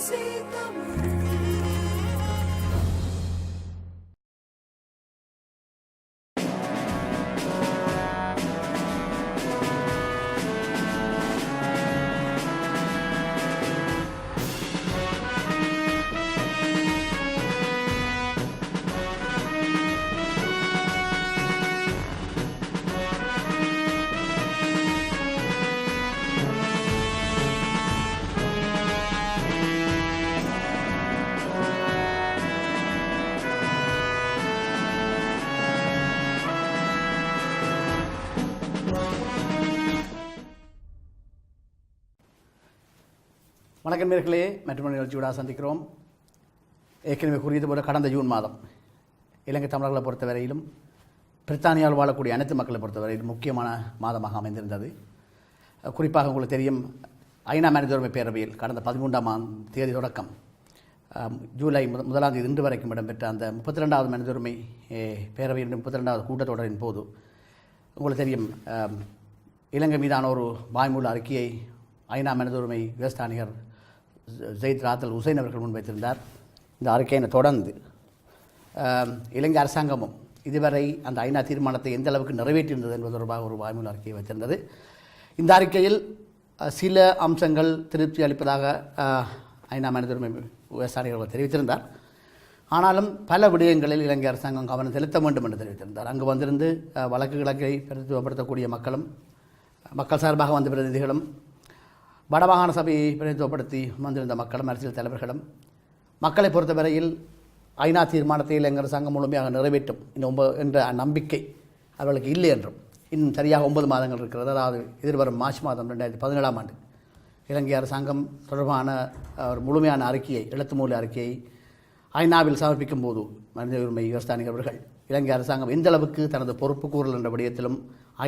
வணக்கம் நேயர்களே, மற்றொரு நிகழ்ச்சியோட சந்திக்கிறோம். ஏற்கனவே கூறியது போல கடந்த ஜூன் மாதம் இலங்கை தமிழர்களை பொறுத்தவரையிலும் பிரித்தானியாவில் வாழக்கூடிய அனைத்து மக்களை பொறுத்தவரையிலும் முக்கியமான மாதமாக அமைந்திருந்தது. குறிப்பாக உங்களுக்கு தெரியும், ஐநா மனித உரிமை பேரவையில் கடந்த 13ஆம் தேதி தொடக்கம் ஜூலை 1ஆம் தேதி இன்று வரைக்கும் இடம்பெற்ற அந்த 32வது மனித உரிமை பேரவையின் 32வது கூட்டத்தொடரின் போது உங்களுக்கு தெரியும், இலங்கை மீதான ஒரு வாய்மூல அறிக்கையை ஐநா மனித உரிமை விவஸ்தானிகர் ஜெயித் ராத்தல் உசைன் அவர்கள் முன்வைத்திருந்தார். இந்த அறிக்கையினை தொடர்ந்து இலங்கை அரசாங்கமும் இதுவரை அந்த ஐநா தீர்மானத்தை எந்த அளவுக்கு நிறைவேற்றியிருந்தது என்பது தொடர்பாக ஒரு வாய்மூல அறிக்கையை வைத்திருந்தது. இந்த அறிக்கையில் சில அம்சங்கள் திருப்தி அளிப்பதாக ஐநா மனித உரிமை விவசாயிகள் தெரிவித்திருந்தார். ஆனாலும் பல விடயங்களில் இலங்கை அரசாங்கம் கவனம் செலுத்த வேண்டும் என்று தெரிவித்திருந்தார். அங்கு வந்திருந்து வழக்குகளை பிரதிநிதித்துவப்படுத்தக்கூடிய மக்கள் சார்பாக வந்த பிரதிநிதிகளும், வடமாகாண சபையை பிரதிநிதித்துவப்படுத்தி வந்திருந்த மக்களும், அரசியல் தலைவர்களும் மக்களை பொறுத்தவரையில் ஐநா தீர்மானத்தை இலங்கை அரசாங்கம் முழுமையாக நிறைவேற்றும் என்ற நம்பிக்கை அவர்களுக்கு இல்லை என்றும், இன்னும் சரியாக 9 மாதங்கள் இருக்கிறது. அதாவது எதிர்வரும் மார்ச் மாதம் 2017ஆம் ஆண்டு இலங்கை அரசாங்கம் தொடர்பான ஒரு முழுமையான அறிக்கையை, எழுத்துமூல அறிக்கையை ஐநாவில் சமர்ப்பிக்கும் போது மனித உரிமை விவசாயிகள் அவர்கள் இலங்கை அரசாங்கம் எந்த அளவுக்கு தனது பொறுப்பு கூறல் என்ற விடயத்திலும்,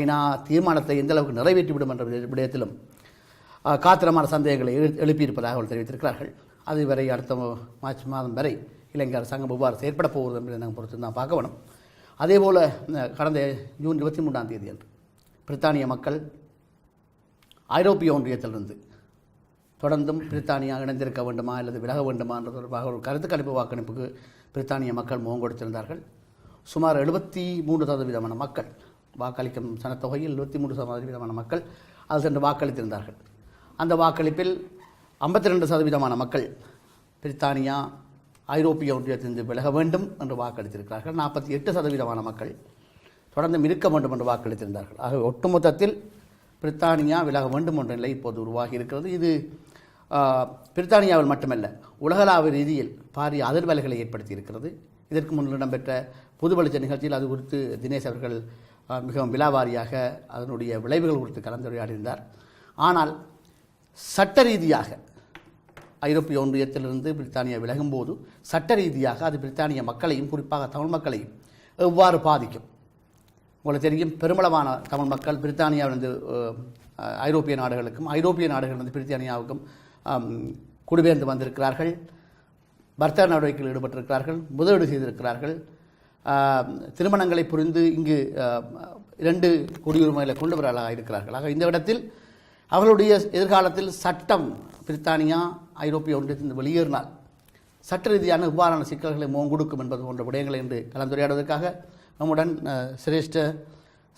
ஐநா தீர்மானத்தை எந்த அளவுக்கு நிறைவேற்றிவிடும் என்ற விடயத்திலும் காத்திரமான சந்தேகங்களை எழுப்பியிருப்பதாக அவர்கள் தெரிவித்திருக்கிறார்கள். அதுவரை அடுத்த மார்ச் மாதம் வரை இலங்கை அரசாங்கம் எவ்வாறு செயற்பட போகிறது என்பதை நாங்கள் பொறுத்து தான் பார்க்க வேணும். அதேபோல் கடந்த ஜூன் 23ஆம் தேதி அன்று பிரித்தானிய மக்கள் ஐரோப்பிய ஒன்றியத்திலிருந்து தொடர்ந்தும் பிரித்தானியா இணைந்திருக்க வேண்டுமா அல்லது விலக வேண்டுமா என்ற தொடர்பாக ஒரு கருத்து கணிப்பு வாக்கெடுப்புக்கு பிரித்தானிய மக்கள் முகம் கொடுத்திருந்தார்கள். சுமார் 73% மக்கள், வாக்களிக்கும் சனத்தொகையில் 73% மக்கள் அது சென்று வாக்களித்திருந்தார்கள். அந்த வாக்களிப்பில் 52% மக்கள் பிரித்தானியா ஐரோப்பிய ஒன்றியத்திலிருந்து விலக வேண்டும் என்று வாக்களித்திருக்கிறார்கள். 48% மக்கள் தொடர்ந்து இருக்க வேண்டும் என்று வாக்களித்திருந்தார்கள். ஆகவே ஒட்டுமொத்தத்தில் பிரித்தானியா விலக வேண்டும் என்ற நிலை இப்போது உருவாகி இருக்கிறது. இது பிரித்தானியாவில் மட்டுமல்ல, உலகளாவிய ரீதியில் பாரிய அதிர்வலைகளை ஏற்படுத்தி இருக்கிறது. இதற்கு முன் இடம்பெற்ற புது வெளிச்ச நிகழ்ச்சியில் அது குறித்து தினேஷ் அவர்கள் மிகவும் விலாவாரியாக அதனுடைய விளைவுகள் குறித்து கலந்துரையாடியிருந்தார். ஆனால் சட்ட ரீதியாக ஐரோப்பிய ஒன்றியத்திலிருந்து பிரித்தானியா விலகும்போது சட்ட ரீதியாக அது பிரித்தானிய மக்களையும், குறிப்பாக தமிழ் மக்களையும் எவ்வாறு பாதிக்கும்? உங்களுக்கு தெரியும், பெருமளவான தமிழ் மக்கள் பிரித்தானியாவிலிருந்து ஐரோப்பிய நாடுகளுக்கும், ஐரோப்பிய நாடுகளிலிருந்து பிரித்தானியாவுக்கும் குடிபெயர்ந்து வந்திருக்கிறார்கள். வர்த்தக நடவடிக்கைகளில் ஈடுபட்டிருக்கிறார்கள், முதலீடு செய்திருக்கிறார்கள், திருமணங்களை புரிந்து இங்கு 2 குடியுரிமைகளை கொண்டு வரலாக இருக்கிறார்கள். ஆக இந்த இடத்தில் அவர்களுடைய எதிர்காலத்தில் சட்டம் பிரித்தானியா ஐரோப்பிய ஒன்றியத்திலிருந்து வெளியேறினால் சட்ட ரீதியான இவ்வாறான சிக்கல்களை முகம் கொடுக்கும் என்பது போன்ற விடயங்களை என்று கலந்துரையாடுவதற்காக நம்முடன் சிரேஷ்ட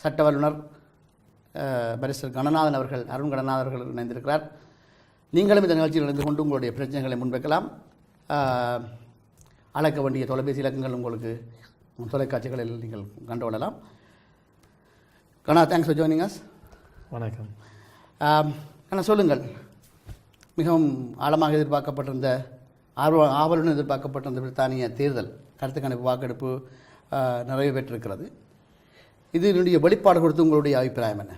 சட்ட வல்லுநர் பரிசர் கணநாதன் அவர்கள், அருண் கணநாதன் அவர்கள் இணைந்திருக்கிறார். நீங்களும் இந்த நிகழ்ச்சியில் இணைந்து கொண்டு உங்களுடைய பிரச்சனைகளை முன்வைக்கலாம். அழைக்க வேண்டிய தொலைபேசி இலக்கங்கள் உங்களுக்கு தொலைக்காட்சிகளில் நீங்கள் கண்டுகொள்ளலாம். கணா, தேங்க்ஸ் ஃபார் ஜாயினிங் அஸ். வணக்கம். கண்ணா, சொல்லுங்கள், மிகவும் ஆழமாக எதிர்பார்க்கப்பட்டிருந்த, ஆவலுடன் எதிர்பார்க்கப்பட்டிருந்த பிரித்தானிய தேர்தல் கருத்து கணிப்பு வாக்கெடுப்பு நிறைவு பெற்றிருக்கிறது. இதனுடைய வெளிப்பாடு கொடுத்து உங்களுடைய அபிப்பிராயம் என்ன?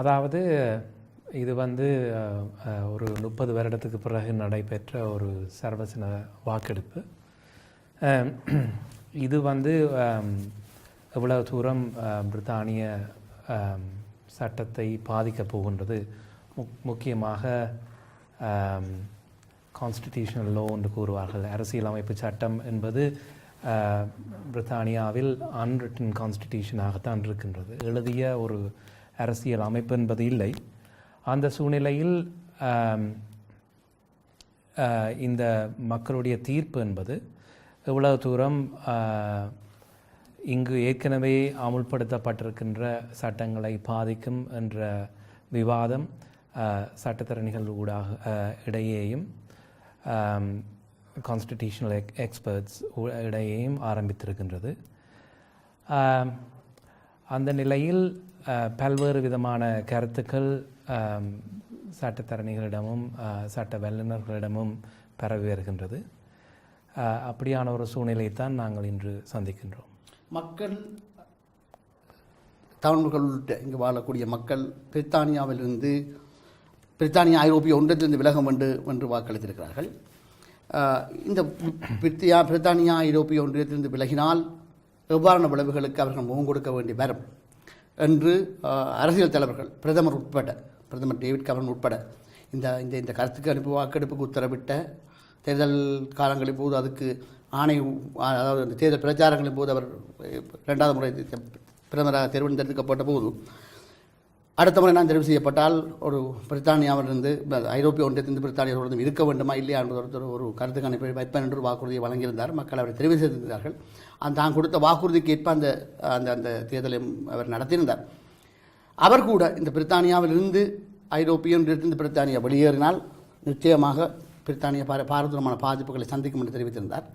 அதாவது இது ஒரு 30 வருடத்துக்கு பிறகு நடைபெற்ற ஒரு சர்வசன வாக்கெடுப்பு. இது எவ்வளவு தூரம் பிரித்தானிய சட்டத்தை பாதிக்கப் போகின்றது, முக்கியமாக கான்ஸ்டிடியூஷனல் லோ என்று கூறுவார்கள். அரசியல் அமைப்பு சட்டம் என்பது பிரித்தானியாவில் அன்ரிட்டன் கான்ஸ்டிடியூஷனாகத்தான் இருக்கின்றது. எழுதிய ஒரு அரசியல் அமைப்பு என்பது இல்லை. அந்த சூழ்நிலையில் இந்த மக்களுடைய தீர்ப்பு என்பது எவ்வளவு தூரம் இங்கு ஏற்கனவே அமுல்படுத்தப்பட்டிருக்கின்ற சட்டங்களை பாதிக்கும் என்ற விவாதம் சட்டத்தரணிகள் ஊடாக இடையேயும் கான்ஸ்டிடியூஷனல் எக்ஸ்பர்ட்ஸ் இடையேயும் ஆரம்பித்திருக்கின்றது. அந்த நிலையில் பல்வேறு விதமான கருத்துக்கள் சட்டத்தரணிகளிடமும் சட்ட வல்லுநர்களிடமும் பரவி வருகின்றது. அப்படியான ஒரு சூழ்நிலையைத்தான் நாங்கள் இன்று சந்திக்கின்றோம். மக்கள் தமிழர்கள் உள்ளிட்ட இங்கு வாழக்கூடிய மக்கள் பிரித்தானியாவிலிருந்து பிரித்தானியா ஐரோப்பிய ஒன்றியத்திலிருந்து விலகும் என்று வாக்களித்திருக்கிறார்கள். இந்த பிரித்தானியா ஐரோப்பிய ஒன்றியத்திலிருந்து விலகினால் எவ்வாறான விளைவுகளுக்கு அவர்கள் முகம் கொடுக்க வேண்டி வரும் என்று அரசியல் தலைவர்கள் பிரதமர் டேவிட் கமரன் உட்பட இந்த இந்த கருத்துக்கு வாக்கெடுப்புக்கு உத்தரவிட்ட தேர்தல் காலங்களின் போது அதுக்கு அதாவது அந்த தேர்தல் பிரச்சாரங்களின் போது அவர் 2வது முறை பிரதமராக தேர்ந்தெடுக்கப்பட்ட போது அடுத்த முறை நான் தெரிவு செய்யப்பட்டால் ஒரு பிரித்தானியாவிலிருந்து ஐரோப்பிய ஒன்றியத்திலிருந்து பிரித்தானியாவிலிருந்து இருக்க வேண்டுமா இல்லையா என்ற ஒரு கருத்து கணிப்பை வைப்பேன் என்று வாக்குறுதியை வழங்கியிருந்தார். மக்கள் அவரை தெரிவு செய்திருந்தார்கள். தான் கொடுத்த வாக்குறுதிக்கு ஏற்ப அந்த அந்த அந்த தேர்தலை அவர் நடத்தியிருந்தார். அவர் கூட இந்த பிரித்தானியாவிலிருந்து ஐரோப்பிய ஒன்றியத்திலிருந்து பிரித்தானியா வெளியேறினால் நிச்சயமாக பிரித்தானியா பாரதூரமான பாதிப்புகளை சந்திக்கும் என்று தெரிவித்திருந்தார்.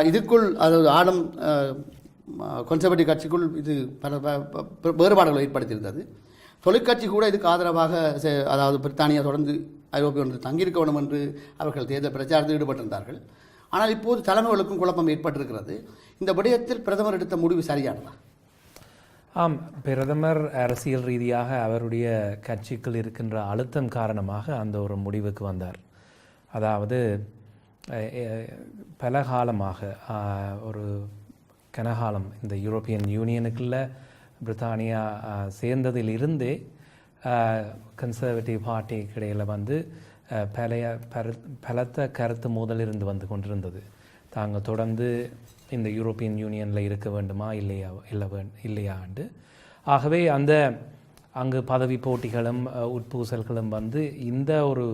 இதுக்குள் அதாவது ஆளும் கன்சர்வேட்டிவ் கட்சிக்குள் இது பல வேறுபாடுகளை ஏற்படுத்தியிருந்தது. தொழிற்கட்சி கூட இதுக்கு ஆதரவாக அதாவது பிரித்தானியா தொடர்ந்து ஐரோப்பிய ஒன்றில் தங்கியிருக்க வேண்டும் என்று அவர்கள் தேர்தல் பிரச்சாரத்தில் ஈடுபட்டிருந்தார்கள். ஆனால் இப்போது தலைமைகளுக்கும் குழப்பம் ஏற்பட்டிருக்கிறது. இந்த விடயத்தில் பிரதமர் எடுத்த முடிவு சரியானதா? ஆம், பிரதமர் அரசியல் ரீதியாக அவருடைய கட்சிக்குள் இருக்கின்ற அழுத்தம் காரணமாக அந்த ஒரு முடிவுக்கு வந்தார். அதாவது பல காலமாக ஒரு கனகாலம் இந்த யூரோப்பியன் யூனியனுக்குள்ள பிரித்தானியா சேர்ந்ததிலிருந்தே கன்சர்வேட்டிவ் பார்ட்டிக்கு இடையில் பலத்த கருத்து மோதல் இருந்து வந்து கொண்டிருந்தது. தாங்கள் தொடர்ந்து இந்த யூரோப்பியன் யூனியனில் இருக்க வேண்டுமா இல்லையாண்டு. ஆகவே அங்கு பதவி போட்டிகளும் உட்பூசல்களும் இந்த ஒரு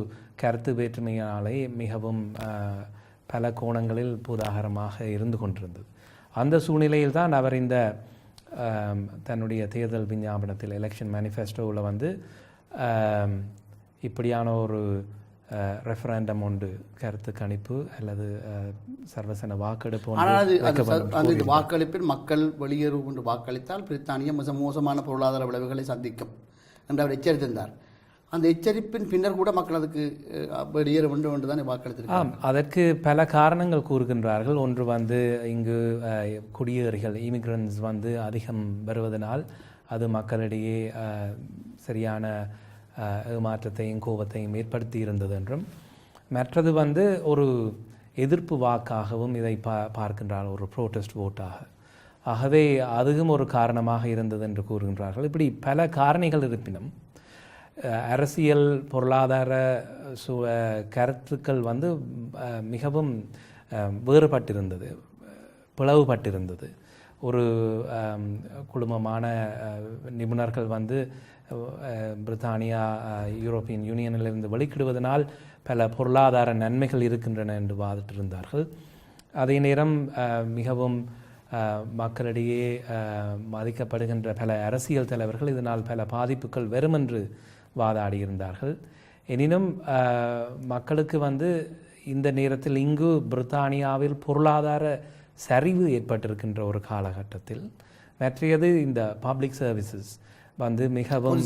கருத்து வேற்றுமையாலே மிகவும் பல கோணங்களில் பூதாகரமாக இருந்து கொண்டிருந்தது. அந்த சூழ்நிலையில் தான் அவர் இந்த தன்னுடைய தேர்தல் விஞ்ஞாபனத்தில் எலெக்ஷன் மேனிஃபெஸ்டோவில் இப்படியான ஒரு ரெஃபரண்டம் உண்டு, கருத்து கணிப்பு அல்லது சர்வசன வாக்கெடுப்பு. அந்த வாக்களிப்பில் மக்கள் வெளியேறும் என்று வாக்களித்தால் பிரித்தானியா மிக மோசமான பொருளாதார விளைவுகளை சந்திக்கும் என்று அவர் எச்சரித்திருந்தார். அந்த எச்சரிப்பின் பின்னர் கூட மக்கள் அதுக்கு வெளியேற வேண்டும் என்று தான் வாக்களித்திருக்கிறார். அதற்கு பல காரணங்கள் கூறுகின்றார்கள். ஒன்று இங்கு குடியேறிகள் இமிகிரன்ஸ் அதிகம் வருவதனால் அது மக்களிடையே சரியான ஏமாற்றத்தையும் கோபத்தையும் ஏற்படுத்தி இருந்தது என்றும், மற்றது ஒரு எதிர்ப்பு வாக்காகவும் இதை பார்க்கின்றார்கள், ஒரு ப்ரோட்டஸ்ட் ஓட்டாக. ஆகவே அதுவும் ஒரு காரணமாக இருந்தது என்று கூறுகின்றார்கள். இப்படி பல காரணிகள் இருப்பினும் அரசியல் பொருளாதார கருத்துக்கள் மிகவும் வேறுபட்டிருந்தது, பிளவுபட்டிருந்தது. ஒரு குழுமமான நிபுணர்கள் பிரித்தானியா யூரோப்பியன் யூனியனிலிருந்து வெளிக்கிடுவதனால் பல பொருளாதார நன்மைகள் இருக்கின்றன என்று வாதிட்டிருந்தார்கள். அதே நேரம் மிகவும் மக்களிடையே மதிக்கப்படுகின்ற பல அரசியல் தலைவர்கள் இதனால் பல பாதிப்புகள் வரும் என்று வாதாடியிருந்தார்கள். எனினும் மக்களுக்கு இந்த நேரத்தில் இங்கு பிரித்தானியாவில் பொருளாதார சரிவு ஏற்பட்டிருக்கின்ற ஒரு காலகட்டத்தில் மற்றது இந்த பப்ளிக் சர்வீசஸ் மிகவும்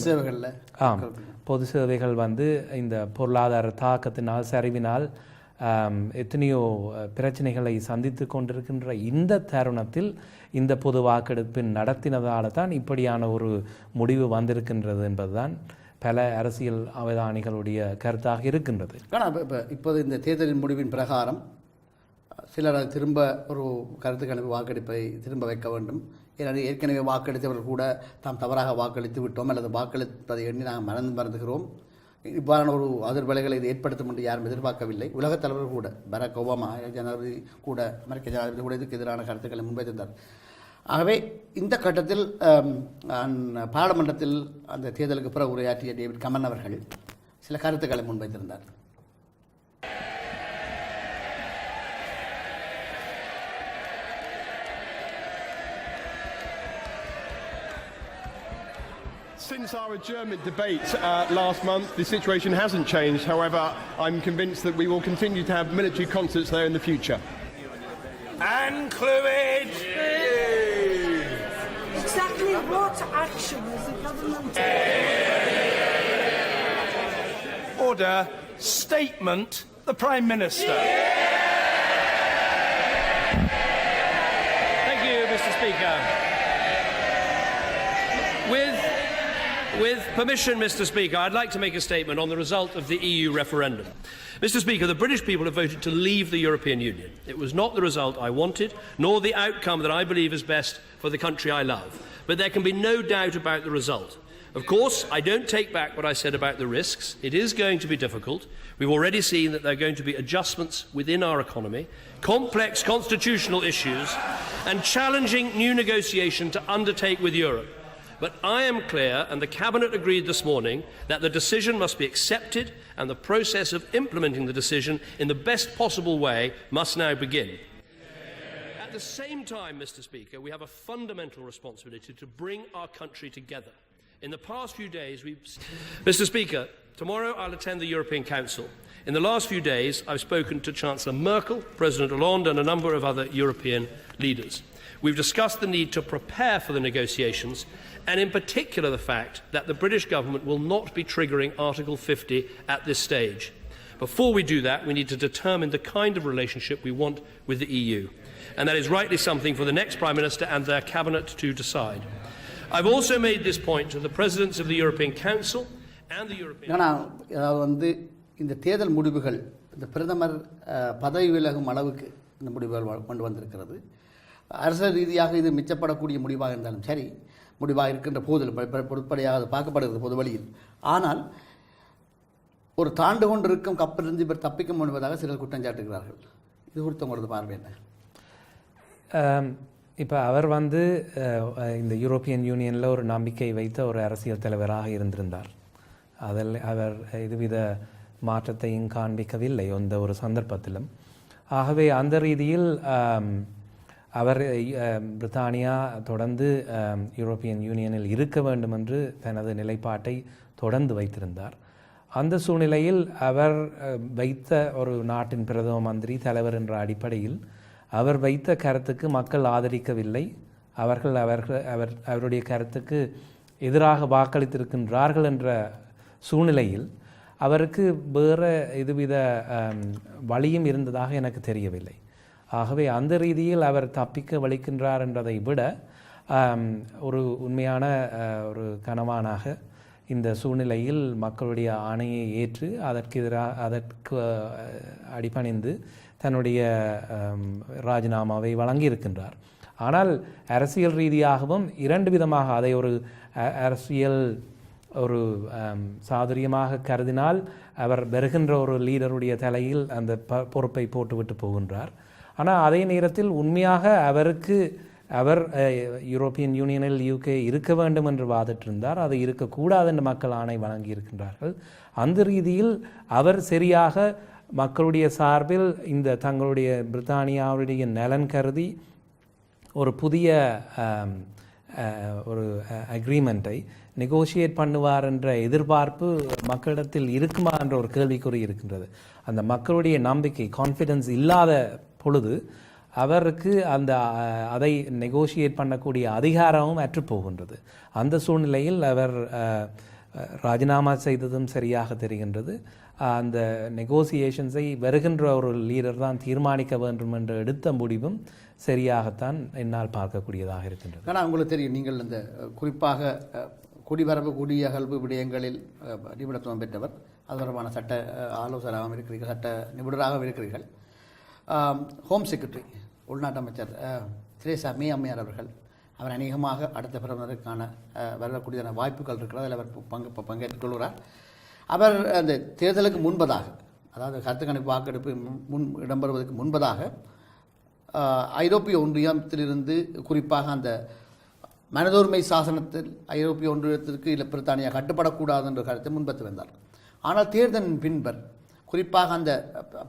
பொது சேவைகள் இந்த பொருளாதார தாக்கத்தினால் சரிவினால் எத்தனையோ பிரச்சனைகளை சந்தித்து கொண்டிருக்கின்ற இந்த தருணத்தில் இந்த பொது வாக்கெடுப்பின் நடத்தினதால தான் இப்படியான ஒரு முடிவு வந்திருக்கின்றது என்பதுதான் பல அரசியல் அவதானிகளுடைய கருத்தாக இருக்கின்றது. ஆனால் இப்போது இந்த தேர்தலின் முடிவின் பிரகாரம் சிலர் திரும்ப ஒரு கருத்து கணிப்பு வாக்கெடுப்பை திரும்ப வைக்க வேண்டும். ஏற்கனவே வாக்களித்தவர்கள் கூட தாம் தவறாக வாக்களித்து விட்டோம் அல்லது வாக்களிப்பதை எண்ணி நாங்கள் மறந்துகிறோம், இவ்வாறான ஒரு அதிர்வலைகளை இது ஏற்படுத்தும் என்று யாரும் எதிர்பார்க்கவில்லை. உலகத் தலைவர்கள் கூட பராக் ஒபாமா ஜனாதிபதி கூட அமெரிக்க ஜனாதிபதி கூட இதுக்கு எதிரான கருத்துக்களை முன்வைத்திருந்தார். ஆகவே இந்த கட்டத்தில் பாராளுமன்றத்தில் அந்த தேர்தலுக்கு பிறகு உரையாற்றிய டேவிட் கமரன் அவர்கள் சில கருத்துக்களை முன்வைத்திருந்தார். Since our adjournment debate last month, the situation hasn't changed. However, I'm convinced that we will continue to have military concerts there in the future. And Clwyd! Exactly what action is the government taking? Order. Statement. The Prime Minister. Thank you, Mr. Speaker. With permission, Mr. Speaker, I'd like to make a statement on the result of the EU referendum. Mr. Speaker, the British people have voted to leave the European Union. It was not the result I wanted, nor the outcome that I believe is best for the country I love. But there can be no doubt about the result. Of course, I don't take back what I said about the risks. It is going to be difficult. We've already seen that there are going to be adjustments within our economy, complex constitutional issues, and challenging new negotiation to undertake with Europe. But I am clear, and the Cabinet agreed this morning, that the decision must be accepted and the process of implementing the decision in the best possible way must now begin. At the same time, Mr. Speaker, we have a fundamental responsibility to bring our country together. In the past few days, Mr. Speaker, tomorrow I'll attend the European Council. In the last few days, I've spoken to Chancellor Merkel, President Hollande, and a number of other European leaders. We've discussed the need to prepare for the negotiations, and in particular the fact that the British government will not be triggering Article 50 at this stage. Before we do that, we need to determine the kind of relationship we want with the EU. And that is rightly something for the next Prime Minister and their Cabinet to decide. I've also made this point to the Presidents of the European Council and the European... அதாவது இந்த தேர்தல் முடிவுகள் இந்த பிரதமர் பதவி விலகும் அளவுக்கு இந்த முடிவுகள் கொண்டு வந்திருக்கிறது. அரசியல் ரீதியாக இது மிச்சப்படக்கூடிய முடிவாக இருந்தாலும் சரி, முடிவாக இருக்கின்ற போதிலும் பொதுப்படையாக அது பார்க்கப்படுகிறது பொது வழியில். ஆனால் ஒரு தாண்டு கொண்டிருக்கும் கப்பலிருந்து இவர் தப்பிக்க முன்பதாக சிலர் குற்றம் சாட்டுகிறார்கள். இது குறித்து உங்களது பார்வை என்ன? இப்போ அவர் இந்த யூரோப்பியன் யூனியனில் ஒரு நம்பிக்கை வைத்த ஒரு அரசியல் தலைவராக இருந்திருந்தார். அதில் அவர் எதுவித மாற்றத்தையும் காண்பிக்கவில்லை எந்த ஒரு சந்தர்ப்பத்திலும். ஆகவே அந்த ரீதியில் அவர் பிரித்தானியா தொடர்ந்து யூரோப்பியன் யூனியனில் இருக்க வேண்டும் என்று தனது நிலைப்பாட்டை தொடர்ந்து வைத்திருந்தார். அந்த சூழ்நிலையில் அவர் வைத்த ஒரு நாட்டின் பிரதம மந்திரி தலைவர் என்ற அடிப்படையில் அவர் வைத்த கருத்துக்கு மக்கள் ஆதரிக்கவில்லை. அவருடைய கருத்துக்கு எதிராக வாக்களித்திருக்கின்றார்கள் என்ற சூழ்நிலையில் அவருக்கு வேறு எதுவித வழியும் இருந்ததாக எனக்கு தெரியவில்லை. ஆகவே அந்த ரீதியில் அவர் தப்பிக்க வலிக்கின்றார் என்றதை விட ஒரு உண்மையான ஒரு கனவானாக இந்த சூழ்நிலையில் மக்களுடைய ஆணையை ஏற்று அதற்கு அடிபணிந்து தன்னுடைய ராஜினாமாவை வழங்கியிருக்கின்றார். ஆனால் அரசியல் ரீதியாகவும் இரண்டு விதமாக அதை ஒரு அரசியல் ஒரு சாதுரியமாக கருதினால் அவர் வருகின்ற ஒரு லீடருடைய தலையில் அந்த பொறுப்பை போட்டுவிட்டு போகின்றார். ஆனால் அதே நேரத்தில் உண்மையாக அவர் யூரோப்பியன் யூனியனில் யூகே இருக்க வேண்டும் என்று வாதிட்டிருந்தார். அது இருக்கக்கூடாது என்று மக்கள் ஆணை வழங்கியிருக்கின்றார்கள். அந்த ரீதியில் அவர் சரியாக மக்களுடைய சார்பில் இந்த தங்களுடைய பிரித்தானியாவுடைய நலன் கருதி ஒரு புதிய ஒரு அக்ரிமெண்ட்டை நெகோஷியேட் பண்ணுவார் என்ற எதிர்பார்ப்பு மக்களிடத்தில் இருக்குமா என்ற ஒரு கேள்விக்குறி இருக்கின்றது. அந்த மக்களுடைய நம்பிக்கை கான்ஃபிடன்ஸ் இல்லாத பொழுது அவருக்கு அதை நெகோஷியேட் பண்ணக்கூடிய அதிகாரமும் அற்றுப்போகின்றது. அந்த சூழ்நிலையில் அவர் ராஜினாமா செய்ததும் சரியாக தெரிகின்றது. அந்த நெகோசியேஷன்ஸை வருகின்ற ஒரு லீடர் தான் தீர்மானிக்க வேண்டும் என்று எடுத்த முடிவும் சரியாகத்தான் என்னால் பார்க்கக்கூடியதாக இருக்கின்றது. ஆனால் உங்களுக்கு தெரியும், நீங்கள் இந்த குறிப்பாக குடிவரவு குடியகல்வு விடயங்களில் நிபுணத்துவம் பெற்றவர், அது தொடர்பான சட்ட ஆலோசகராகவும் இருக்கிறீர்கள், சட்ட நிபுணராகவும் இருக்கிறீர்கள். ஹோம் செக்ரட்டரி உள்நாட்டு அமைச்சர் தெரேசா மே அம்மையார் அவர்கள் அவர் அநேகமாக அடுத்த பிரதமருக்கான வரக்கூடியதான வாய்ப்புகள் இருக்கிறது. அதில் அவர் பங்கேற்றுக் கொள்கிறார். அவர் அந்த தேர்தலுக்கு முன்பதாக, அதாவது கருத்து கணிப்பு வாக்கெடுப்பு இடம்பெறுவதற்கு முன்பதாக ஐரோப்பிய ஒன்றியத்திலிருந்து குறிப்பாக அந்த மனதுரிமை சாசனத்தில் ஐரோப்பிய ஒன்றியத்திற்கு இல்லை பிரித்தானியா கட்டுப்படக்கூடாது என்ற கருத்தை முன்பத்து வந்தார். ஆனால் தேர்தலின் பின்பர் குறிப்பாக அந்த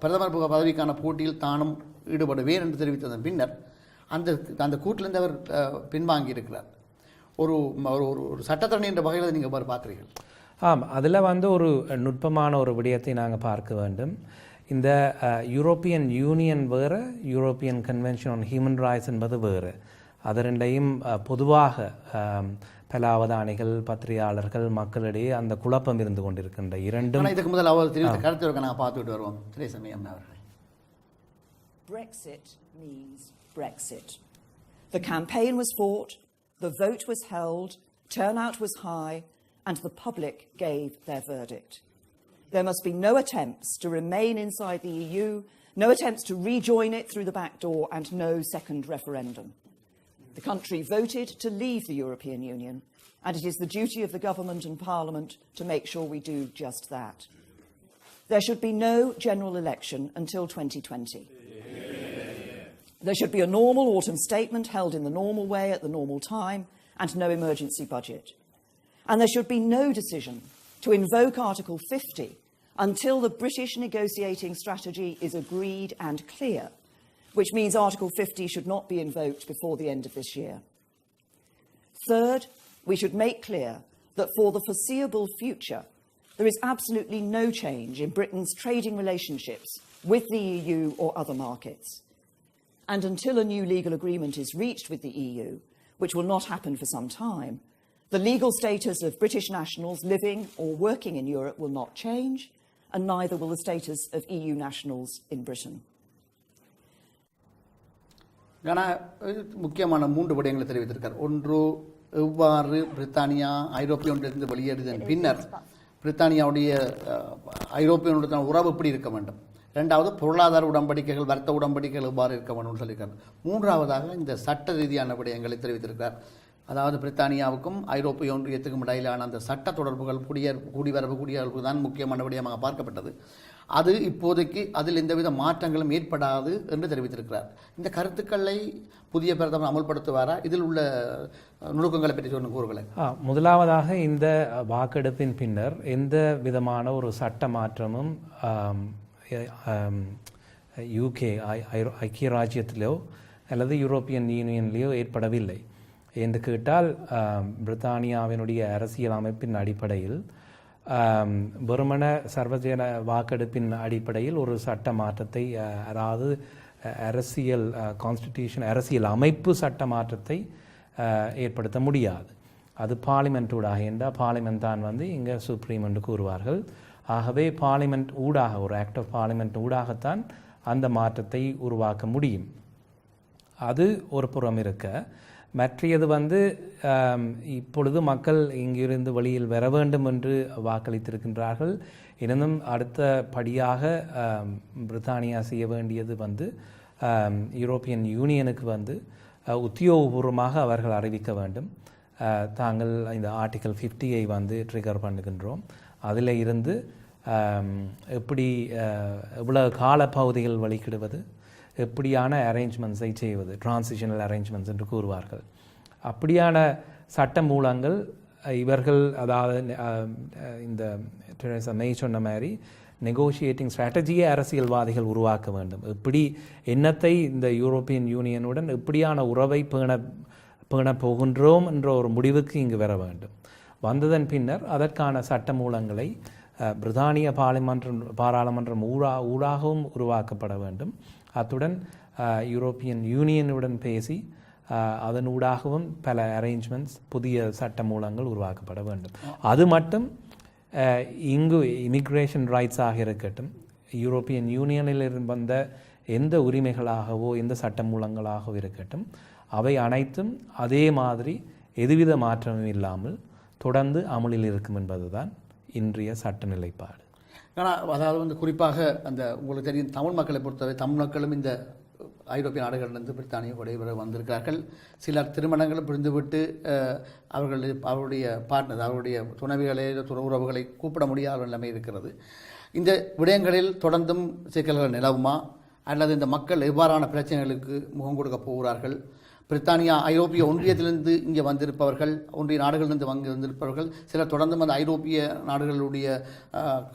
பிரதமர் பதவிக்கான போட்டியில் தானும் ஈடுபடுவேன் என்று தெரிவித்ததன் பின்னர் அந்த கூட்டிலிருந்து அவர் பின்வாங்கி இருக்கிறார். ஒரு ஒரு சட்டத்தரணி என்ற வகையில் நீங்கள் எவ்வாறு பார்க்குறீர்கள்? ஆம், அதில் ஒரு நுட்பமான ஒரு விடயத்தை நாங்கள் பார்க்க வேண்டும். இந்த யூரோப்பியன் யூனியன் வேறு, European convention on human rights என்பது வேறு. அது ரெண்டையும் பொதுவாக பல அவதானிகள், பத்திரிகையாளர்கள், மக்களிடையே அந்த குழப்பம் இருந்து கொண்டிருக்கின்ற இரண்டும். இதுக்கு முதல் அவர் தெரிவித்த கருத்து நாங்கள் பார்த்துட்டு வருவோம். அவர்களே, Brexit means Brexit. The campaign was fought, the vote was held, turnout was high, and the public gave their verdict. There must be no attempts to remain inside the EU, no attempts to rejoin it through the back door, and no second referendum. The country voted to leave the European Union, and it is the duty of the government and parliament to make sure we do just that. There should be no general election until 2020. There should be a normal autumn statement held in the normal way at the normal time, and no emergency budget. And there should be no decision to invoke Article 50 until the British negotiating strategy is agreed and clear, which means Article 50 should not be invoked before the end of this year. Third, we should make clear that for the foreseeable future, there is absolutely no change in Britain's trading relationships with the EU or other markets. And until a new legal agreement is reached with the EU, which will not happen for some time, the legal status of British nationals living or working in Europe will not change, and neither will the status of EU nationals in Britain. ஆனால் முக்கியமான 3 விடயங்களை தெரிவித்திருக்கார். ஒன்று, எவ்வாறு பிரித்தானியா ஐரோப்பிய ஒன்றியத்திலிருந்து வெளியேறுதன் பின்னர் பிரித்தானியாவுடைய ஐரோப்பிய ஒன்றியத்தின் உறவு எப்படி இருக்க வேண்டும். 2வது, பொருளாதார உடன்படிக்கைகள், வர்த்தக உடன்படிக்கைகள் எவ்வாறு இருக்க வேண்டும் சொல்லியிருக்கார். 3வதாக இந்த சட்ட ரீதியான விடயங்களை தெரிவித்திருக்கிறார். அதாவது பிரித்தானியாவுக்கும் ஐரோப்பிய ஒன்றியத்துக்கும் இடையிலான அந்த சட்ட தொடர்புகள், குடிவரவு குடியரசு தான் முக்கியமான விடயமாக பார்க்கப்பட்டது. அது இப்போதைக்கு அதில் எந்தவித மாற்றங்களும் ஏற்படாது என்று தெரிவித்திருக்கிறார். இந்த கருத்துக்களை புதிய பிரதமர் அமல்படுத்துவாரா? இதில் உள்ள நுணுக்கங்களை பற்றி சொன்ன கூறுகளை. முதலாவதாக, இந்த வாக்கெடுப்பின் பின்னர் எந்த விதமான ஒரு சட்ட மாற்றமும் யூகே ஐக்கிய ராஜ்யத்திலோ அல்லது யூரோப்பியன் யூனியன்லேயோ ஏற்படவில்லை என்று கேட்டால், பிரித்தானியாவினுடைய அரசியல் அமைப்பின் அடிப்படையில் வெறுமன சர்வஜன வாக்கெடுப்பின் அடிப்படையில் ஒரு சட்ட மாற்றத்தை, அதாவது அரசியல் கான்ஸ்டிடியூஷன், அரசியல் அமைப்பு சட்ட மாற்றத்தை ஏற்படுத்த முடியாது. அது பார்லிமெண்ட்டூடாக என்றால் பார்லிமெண்ட் தான் இங்கே சுப்ரீம் என்று கூறுவார்கள். ஆகவே பார்லிமெண்ட் ஊடாக, ஒரு ஆக்ட் ஆஃப் பார்லிமெண்ட் ஊடாகத்தான் அந்த மாற்றத்தை உருவாக்க முடியும். அது ஒரு புறம் இருக்க, மற்றது இப்பொழுது மக்கள் இங்கிருந்து வெளியில் வர வேண்டும் என்று வாக்களித்திருக்கின்றார்கள். இன்னும் அடுத்த படியாக பிரித்தானியா செய்ய வேண்டியது யூரோப்பியன் யூனியனுக்கு உத்தியோகபூர்வமாக அவர்கள் அறிவிக்க வேண்டும். தாங்கள் இந்த ஆர்டிக்கல் 50ஐ ட்ரிகர் பண்ணுகின்றோம், அதில் இருந்து எப்படி எவ்வளவு காலப்பகுதிகள் வழிக்கிடுவது, எப்படியான அரேஞ்ச்மெண்ட்ஸை செய்வது, டிரான்சிஷனல் அரேஞ்ச்மெண்ட்ஸ் என்று கூறுவார்கள். அப்படியான சட்ட மூலங்கள் இவர்கள், அதாவது இந்த தெரேசா மே சொன்ன மாதிரி நெகோஷியேட்டிங் ஸ்ட்ராட்டஜியை அரசியல்வாதிகள் உருவாக்க வேண்டும். எப்படி என்னத்தை இந்த யூரோப்பியன் யூனியனுடன் எப்படியான உறவை பேண போகின்றோம் என்ற ஒரு முடிவுக்கு இங்கு வர வேண்டும். வந்ததன் பின்னர் அதற்கான சட்ட மூலங்களை பிரித்தானிய பாராளுமன்றம் ஊடாகவும் உருவாக்கப்பட வேண்டும். அத்துடன் யூரோப்பியன் யூனியனுடன் பேசி அதன் ஊடாகவும் பல அரேஞ்ச்மெண்ட்ஸ், புதிய சட்ட மூலங்கள் உருவாக்கப்பட வேண்டும். அது மட்டும் இங்கு இமிக்ரேஷன் ரைட்ஸாக இருக்கட்டும், யூரோப்பியன் யூனியனில் வந்த எந்த உரிமைகளாகவோ எந்த சட்ட மூலங்களாகவோ இருக்கட்டும், அவை அனைத்தும் அதே மாதிரி எதுவித மாற்றமும் இல்லாமல் தொடர்ந்து அமலில் இருக்கும் என்பதுதான் இன்றைய சட்ட நிலைப்பாடு. ஆனால் அதாவது குறிப்பாக அந்த உங்களுக்கு தெரியும், தமிழ் மக்களை பொறுத்தவரை தமிழ் மக்களும் இந்த ஐரோப்பிய நாடுகளிலிருந்து பிரித்தானிய விடைபெற வந்திருக்கிறார்கள். சிலர் திருமணங்களும் புரிந்துவிட்டு அவருடைய பார்ட்னர், அவருடைய துணைவிகளை, உறவுகளை கூப்பிட முடியாத நிலைமை இருக்கிறது. இந்த விடயங்களில் தொடர்ந்தும் சிக்கல்கள் நிலவுமா, அல்லது இந்த மக்கள் எவ்வாறான பிரச்சனைகளுக்கு முகம் கொடுக்க போகிறார்கள்? பிரித்தானியா ஐரோப்பிய ஒன்றியத்திலிருந்து இங்கே வந்திருப்பவர்கள், ஒன்றிய நாடுகளிலிருந்து வந்திருப்பவர்கள் சிலர் தொடர்ந்தும் அந்த ஐரோப்பிய நாடுகளுடைய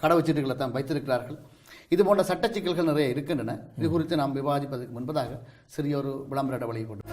கடவுச்சீட்டுகளை தான் வைத்திருக்கிறார்கள். இது போன்ற சட்ட சிக்கல்கள் நிறைய இருக்கின்றன. இது குறித்து நாம் விவாதிப்பதற்கு முன்பதாக சிறிய ஒரு விளம்பர இடைவெளியை கொண்டு